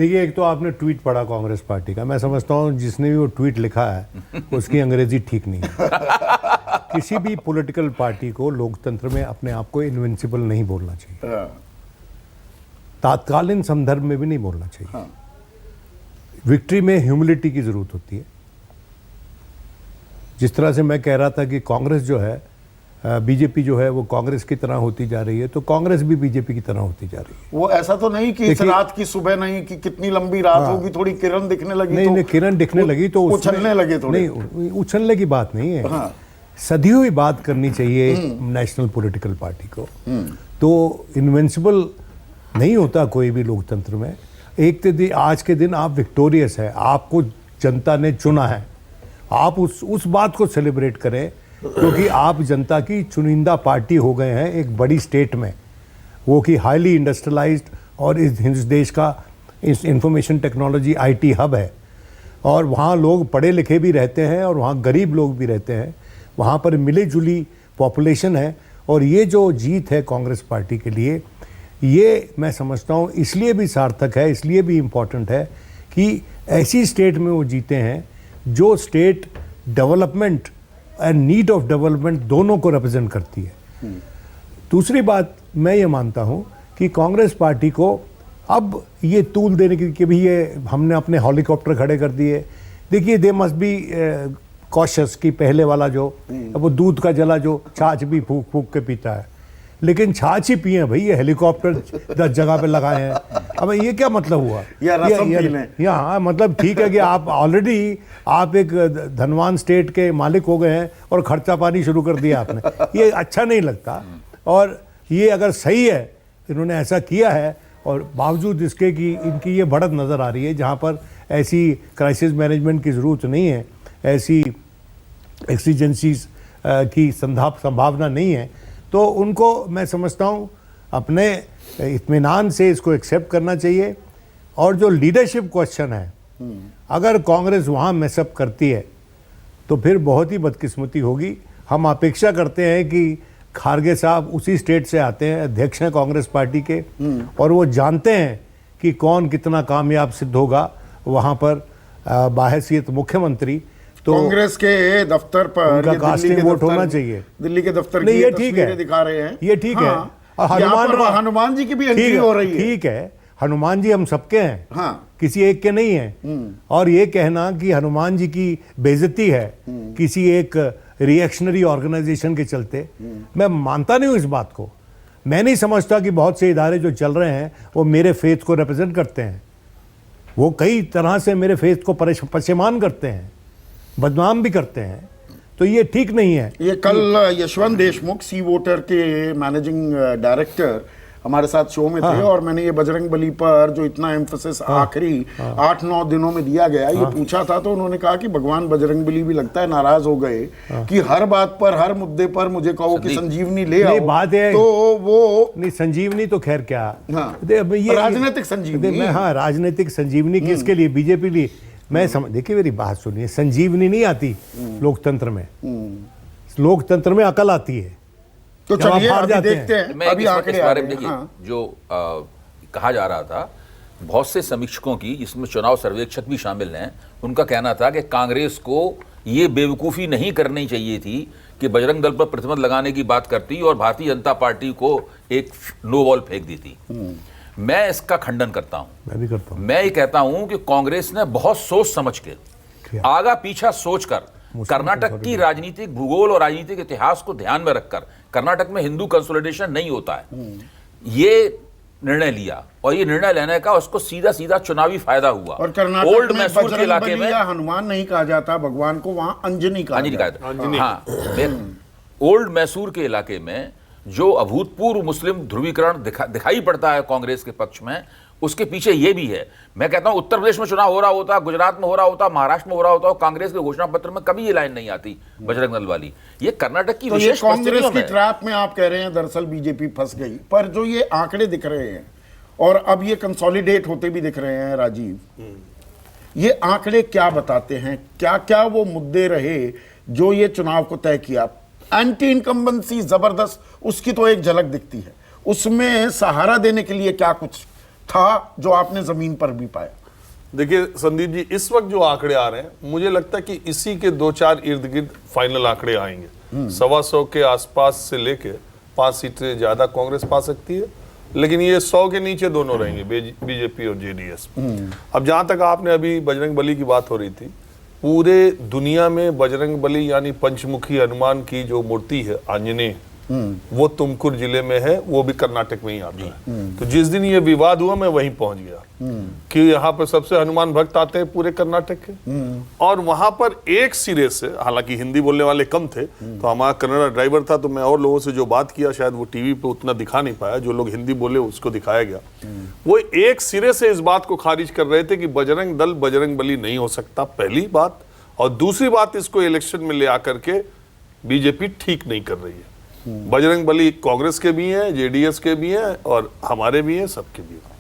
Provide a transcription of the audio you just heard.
देखिए, एक तो आपने ट्वीट पढ़ा कांग्रेस पार्टी का, मैं समझता हूँ जिसने भी वो ट्वीट लिखा है उसकी अंग्रेजी ठीक नहीं है। किसी भी पॉलिटिकल पार्टी को लोकतंत्र में अपने आप को इनविंसिबल नहीं बोलना चाहिए, तात्कालीन संदर्भ में भी नहीं बोलना चाहिए। विक्ट्री में ह्यूमिलिटी की जरूरत होती है। जिस तरह से मैं कह रहा था कि कांग्रेस जो है, बीजेपी जो है वो कांग्रेस की तरह होती जा रही है, तो कांग्रेस भी बीजेपी की तरह होती जा रही है। वो ऐसा तो नहीं कि इस रात की सुबह नहीं कि कितनी लंबी रात होगी, थोड़ी किरण दिखने लगी, नहीं, किरण दिखने लगी तो उछलने लगे थोड़े। नहीं, उछलने की बात नहीं है। सदी हुई बात करनी चाहिए नेशनल पॉलिटिकल पार्टी को। तो इनविंसिबल नहीं होता कोई भी लोकतंत्र में। एक दिन, आज के दिन आप विक्टोरियस है, आपको जनता ने चुना है, आप उस बात को सेलिब्रेट करें, क्योंकि आप जनता की चुनिंदा पार्टी हो गए हैं एक बड़ी स्टेट में, वो कि हाईली इंडस्ट्रियलाइज्ड और इस देश का इस इंफॉर्मेशन टेक्नोलॉजी आईटी हब है, और वहाँ लोग पढ़े लिखे भी रहते हैं और वहाँ गरीब लोग भी रहते हैं, वहाँ पर मिली जुली पॉपुलेशन है। और ये जो जीत है कांग्रेस पार्टी के लिए, ये मैं समझता हूँ इसलिए भी सार्थक है, इसलिए भी इम्पॉर्टेंट है कि ऐसी स्टेट में वो जीते हैं जो state development and need of development दोनों को रिप्रेजेंट करती है। दूसरी बात, मैं ये मानता हूँ कि कांग्रेस पार्टी को अब ये तूल देने की कि भी ये हमने अपने हेलीकॉप्टर खड़े कर दिए। देखिए, दे मस्ट बी कॉशियस कि पहले वाला जो वो दूध का जला जो छाछ भी फूक फूक के पीता है, लेकिन छाछ ही पिए भाई, ये हेलीकॉप्टर 10 जगह पे लगाए हैं। अब ये क्या मतलब हुआ? हाँ, मतलब ठीक है कि आप ऑलरेडी आप एक धनवान स्टेट के मालिक हो गए हैं और खर्चा पानी शुरू कर दिया आपने। ये अच्छा नहीं लगता। और ये अगर सही है, इन्होंने ऐसा किया है, और बावजूद इसके कि इनकी ये बढ़त नज़र आ रही है जहाँ पर ऐसी क्राइसिस मैनेजमेंट की ज़रूरत नहीं है, ऐसी एक्सीजेंसीज की संभावना नहीं है, तो उनको मैं समझता हूँ अपने इत्मीनान से इसको एक्सेप्ट करना चाहिए। और जो लीडरशिप क्वेश्चन है, अगर कांग्रेस वहाँ मैसअप करती है तो फिर बहुत ही बदकिस्मती होगी। हम अपेक्षा करते हैं कि खारगे साहब उसी स्टेट से आते हैं, अध्यक्ष हैं कांग्रेस पार्टी के, और वो जानते हैं कि कौन कितना कामयाब सिद्ध होगा वहाँ पर बाहैसियत मुख्यमंत्री। तो कांग्रेस के दफ्तर पर उनका कास्टिंग वोट होना चाहिए। दिल्ली के दफ्तर की ये ठीक है, दिखा रहे हैं, ये ठीक है। हनुमान जी की भी एंट्री हो रही है। ठीक है, हनुमान जी हम सबके हैं, हाँ, किसी एक के नहीं है। और ये कहना कि हनुमान जी की बेइज्जती है किसी एक रिएक्शनरी ऑर्गेनाइजेशन के चलते, मैं मानता नहीं हूं इस बात को। मैं नहीं समझता कि बहुत से इदारे जो चल रहे हैं वो मेरे फेथ को रिप्रेजेंट करते हैं। वो कई तरह से मेरे फेथ को पशेमान करते हैं, बदनाम भी करते हैं, तो ये ठीक नहीं है। ये कल यशवंत देशमुख सी वोटर के मैनेजिंग डायरेक्टर हमारे साथ शो में थे, और मैंने ये बजरंग बली पर जो इतना एम्फेसिस आखिरी 8-9 दिनों में दिया गया, ये पूछा था, तो उन्होंने कहा कि भगवान बजरंग बली भी लगता है नाराज हो गए कि हर बात पर, हर मुद्दे पर मुझे कहो कि संजीवनी ले आओ। बात है तो वो नहीं, संजीवनी तो खैर क्या, ये राजनीतिक संजीवनी। हाँ, राजनीतिक संजीवनी किसके लिए? बीजेपी लिए। मैं देखिए, मेरी बात सुनिए, संजीवनी नहीं आती लोकतंत्र में, लोकतंत्र में अकल आती है। तो चलिए अभी देखते हैं। मैं अभी आंकड़े इस बारे में देखिए, जो कहा जा रहा था, बहुत से समीक्षकों की, जिसमें चुनाव सर्वेक्षक भी शामिल हैं, उनका कहना था कि कांग्रेस को ये बेवकूफ़ी नहीं करनी चाहिए थी कि बजरंग दल पर प्रतिबंध लगाने की बात करती और भारतीय जनता पार्टी को एक नो बॉल फेंक देती। मैं इसका खंडन करता हूं। मैं भी करता हूं। मैं ये कहता हूं कि कांग्रेस ने बहुत सोच समझ के, आगा पीछा सोचकर, कर्नाटक की राजनीतिक भूगोल और राजनीतिक इतिहास को ध्यान में रखकर, कर्नाटक में हिंदू कंसोलिडेशन नहीं होता है, ये निर्णय लिया, और ये निर्णय लेने का उसको सीधा सीधा चुनावी फायदा हुआ। और कर्नाटक ओल्ड मैसूर के इलाके में हनुमान नहीं कहा जाता भगवान को, वहां अंजनी कहा जाता। हाँ, ओल्ड मैसूर के इलाके में जो अभूतपूर्व मुस्लिम ध्रुवीकरण दिखाई पड़ता है कांग्रेस के पक्ष में, उसके पीछे ये भी है। मैं कहता हूं उत्तर प्रदेश में चुनाव हो रहा होता, गुजरात में हो रहा होता, महाराष्ट्र में हो रहा होता, कांग्रेस के घोषणा पत्र में कभी ये लाइन नहीं आती बजरंग दल वाली। ये कर्नाटक की विशेष कांग्रेस की ट्रैप में आप कह रहे हैं दरअसल बीजेपी फंस गई। पर जो ये आंकड़े दिख रहे हैं और अब ये कंसोलिडेट होते भी दिख रहे हैं राजीव, ये आंकड़े क्या बताते हैं? क्या क्या वो मुद्दे रहे जो ये चुनाव को तय किया? एंटी इनकम्बेंसी जबरदस्त, उसकी तो एक झलक दिखती है। उसमें सहारा देने के लिए क्या कुछ था जो आपने जमीन पर भी पाया? देखिए संदीप जी, इस वक्त जो आंकड़े आ रहे हैं, मुझे लगता है कि इसी के 2-4 इर्द गिर्द फाइनल आंकड़े आएंगे। 125 के आसपास से लेके 5 सीटें ज्यादा कांग्रेस पा सकती है, लेकिन ये 100 के नीचे दोनों रहेंगे, बीजेपी और जेडीएस। अब जहां तक आपने अभी बजरंग बली की बात हो रही थी, पूरे दुनिया में बजरंग बली यानी पंचमुखी हनुमान की जो मूर्ति है आंजनेय, वो तुमकुर जिले में है, वो भी कर्नाटक में ही आता है। तो जिस दिन ये विवाद हुआ मैं वहीं पहुंच गया कि यहाँ पर सबसे हनुमान भक्त आते हैं पूरे कर्नाटक के, और वहां पर एक सिरे से, हालांकि हिंदी बोलने वाले कम थे, तो हमारा कन्नड़ा ड्राइवर था, तो मैं और लोगों से जो बात किया शायद वो टीवी पे उतना दिखा नहीं पाया, जो लोग हिंदी बोले उसको दिखाया गया। वो एक सिरे से इस बात को खारिज कर रहे थे कि बजरंग दल बजरंग बली नहीं हो सकता, पहली बात, और दूसरी बात, इसको इलेक्शन में ले आकर के बीजेपी ठीक नहीं कर रही है। बजरंग बली कांग्रेस के भी हैं, जेडीएस के भी हैं, और हमारे भी हैं, सबके भी हैं।